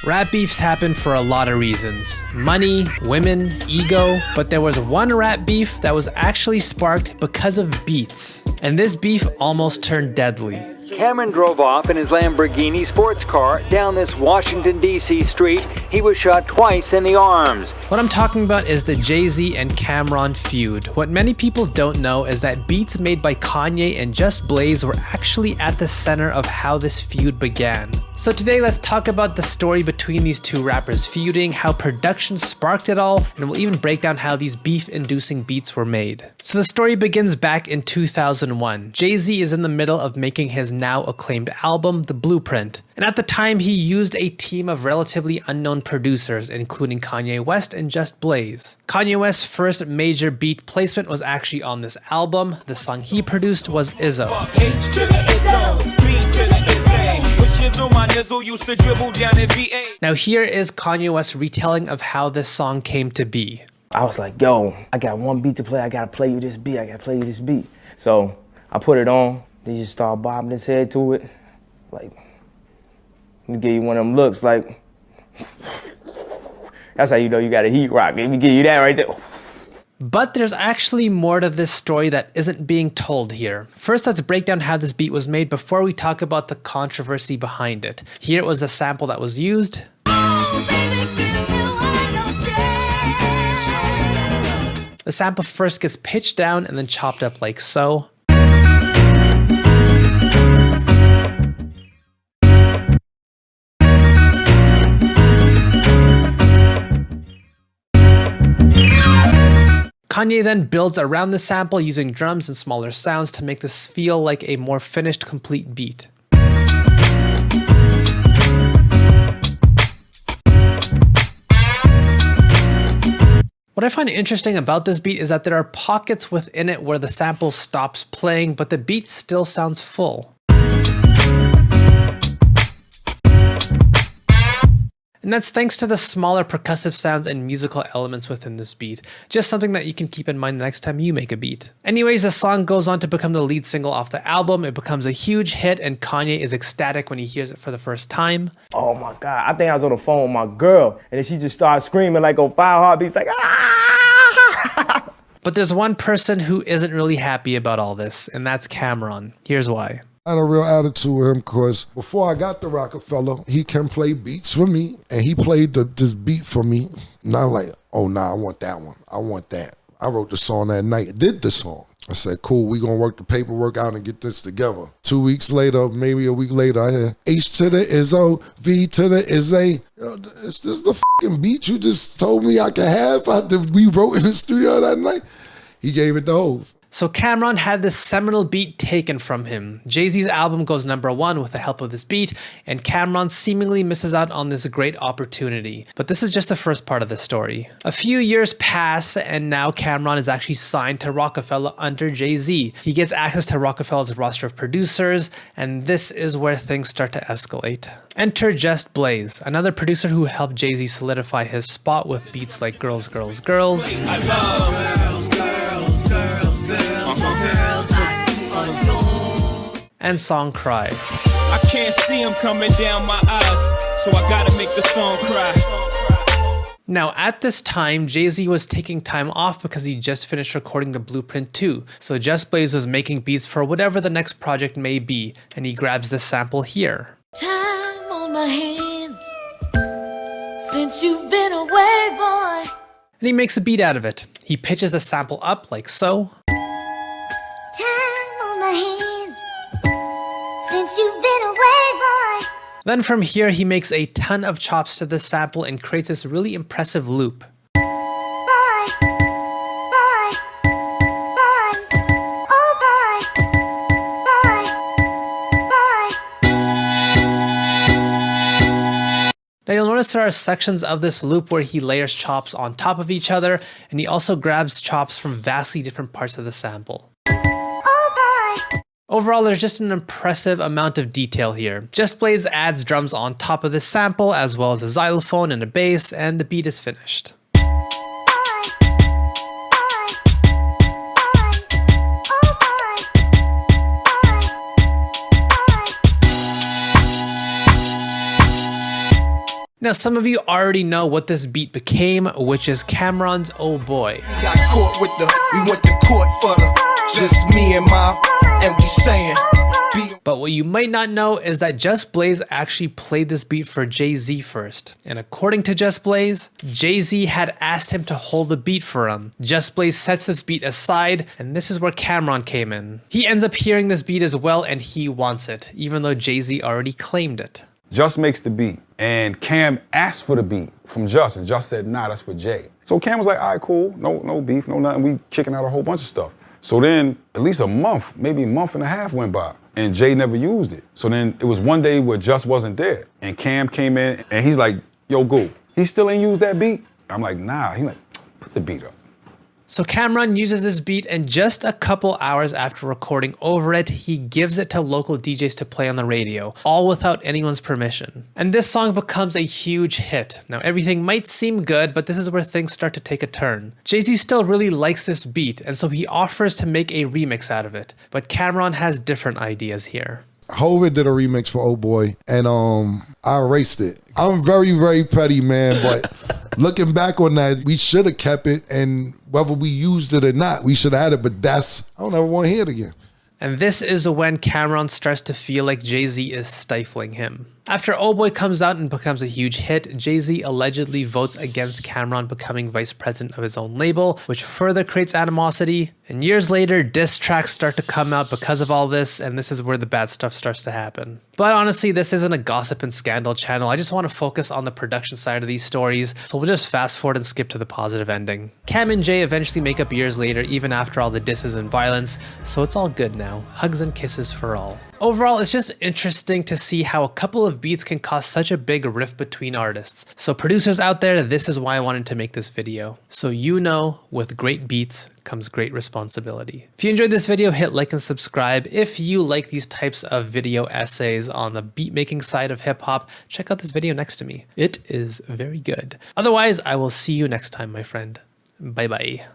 Rap beefs happen for a lot of reasons. Money, women, ego, but there was one rap beef that was actually sparked because of beats. And this beef almost turned deadly. Cameron drove off in his Lamborghini sports car down this Washington, D.C. street. He was shot twice in the arms. What I'm talking about is the Jay-Z and Cameron feud. What many people don't know is that beats made by Kanye and Just Blaze were actually at the center of how this feud began. So today let's talk about the story between these two rappers feuding, how production sparked it all, and we'll even break down how these beef-inducing beats were made. So the story begins back in 2001. Jay-Z is in the middle of making his now acclaimed album, The Blueprint. And at the time, he used a team of relatively unknown producers, including Kanye West and Just Blaze. Kanye West's first major beat placement was actually on this album. The song he produced was Izzo. Now here is Kanye West's retelling of how this song came to be. I was like, yo, I got one beat to play, I gotta play you this beat, I gotta play you this beat. So I put it on, they just started bobbing his head to it. Like, let me give you one of them looks like, that's how you know you got a heat rock. Let me give you that right there. But there's actually more to this story that isn't being told here. First, let's break down how this beat was made before we talk about the controversy behind it. Here was the sample that was used. The sample first gets pitched down and then chopped up like so. Kanye then builds around the sample using drums and smaller sounds to make this feel like a more finished, complete beat. What I find interesting about this beat is that there are pockets within it where the sample stops playing, but the beat still sounds full. And that's thanks to the smaller percussive sounds and musical elements within this beat. Just something that you can keep in mind the next time you make a beat. Anyways, the song goes on to become the lead single off the album. It becomes a huge hit and Kanye is ecstatic when he hears it for the first time. Oh my God, I think I was on the phone with my girl and then she just started screaming like on 5 heartbeats like, ah! But there's one person who isn't really happy about all this, and that's Cameron. Here's why. I had a real attitude with him because before I got the Rockefeller, he can play beats for me, and he played this beat for me. And I'm like, oh, nah, I want that one. I want that. I wrote the song that night, did the song. I said, cool, we gonna work the paperwork out and get this together. 2 weeks later, maybe a week later, I hear H to the Izzo, V to the Izzy. Is this the fucking beat you just told me I could have after we wrote in the studio that night? He gave it to Hov. So Cameron had this seminal beat taken from him. Jay-Z's album goes #1 with the help of this beat, and Cameron seemingly misses out on this great opportunity. But this is just the first part of the story. A few years pass, and now Cameron is actually signed to Rockefeller under Jay-Z. He gets access to Rockefeller's roster of producers, and this is where things start to escalate. Enter Just Blaze, another producer who helped Jay-Z solidify his spot with beats like Girls, Girls, Girls. And song Cry. I can't see him coming down my eyes, so I gotta make the song cry. Now at this time, Jay-Z was taking time off because he just finished recording The Blueprint 2, so Just Blaze was making beats for whatever the next project may be, and he grabs this sample here. Time on my hands since you've been away, boy. And he makes a beat out of it. He pitches the sample up like so. Time on my hands since you've been away, boy. Then from here, he makes a ton of chops to the sample and creates this really impressive loop. Boy, boy, boys, oh boy, boy. Now you'll notice there are sections of this loop where he layers chops on top of each other, and he also grabs chops from vastly different parts of the sample. Overall, there's just an impressive amount of detail here. Just Blaze adds drums on top of this sample, as well as a xylophone and a bass, and the beat is finished. Now, some of you already know what this beat became, which is Cameron's Oh Boy. Got caught with we went to court for just me and mom, and we saying. But what you might not know is that Just Blaze actually played this beat for Jay-Z first. And according to Just Blaze, Jay-Z had asked him to hold the beat for him. Just Blaze sets this beat aside, and this is where Cameron came in. He ends up hearing this beat as well, and he wants it, even though Jay-Z already claimed it. Just makes the beat, and Cam asked for the beat from Just, and Just said, nah, that's for Jay. So Cam was like, all right, cool, no beef, no nothing. We kicking out a whole bunch of stuff. So then at least a month, maybe a month and a half went by, and Jay never used it. So then it was one day where Just wasn't there, and Cam came in, and he's like, yo, go. He still ain't used that beat? I'm like, nah. He's like, put the beat up. So Cameron uses this beat, and just a couple hours after recording over it, he gives it to local DJs to play on the radio, all without anyone's permission. And this song becomes a huge hit. Now, everything might seem good, but this is where things start to take a turn. Jay-Z still really likes this beat, and so he offers to make a remix out of it. But Cameron has different ideas here. Hova did a remix for Oh Boy, and I erased it. I'm very, very petty, man, but looking back on that, we should have kept it, and whether we used it or not, we should have had it, but I don't ever want to hear it again. And this is when Cameron starts to feel like Jay-Z is stifling him. After Oh Boy comes out and becomes a huge hit, Jay-Z allegedly votes against Cameron becoming vice president of his own label, which further creates animosity. And years later, diss tracks start to come out because of all this, and this is where the bad stuff starts to happen. But honestly, this isn't a gossip and scandal channel. I just want to focus on the production side of these stories, so we'll just fast forward and skip to the positive ending. Cam and Jay eventually make up years later, even after all the disses and violence, so it's all good now. Hugs and kisses for all. Overall, it's just interesting to see how a couple of beats can cause such a big rift between artists. So producers out there, this is why I wanted to make this video. So you know, with great beats comes great responsibility. If you enjoyed this video, hit like and subscribe. If you like these types of video essays on the beat making side of hip hop, check out this video next to me. It is very good. Otherwise, I will see you next time, my friend. Bye bye.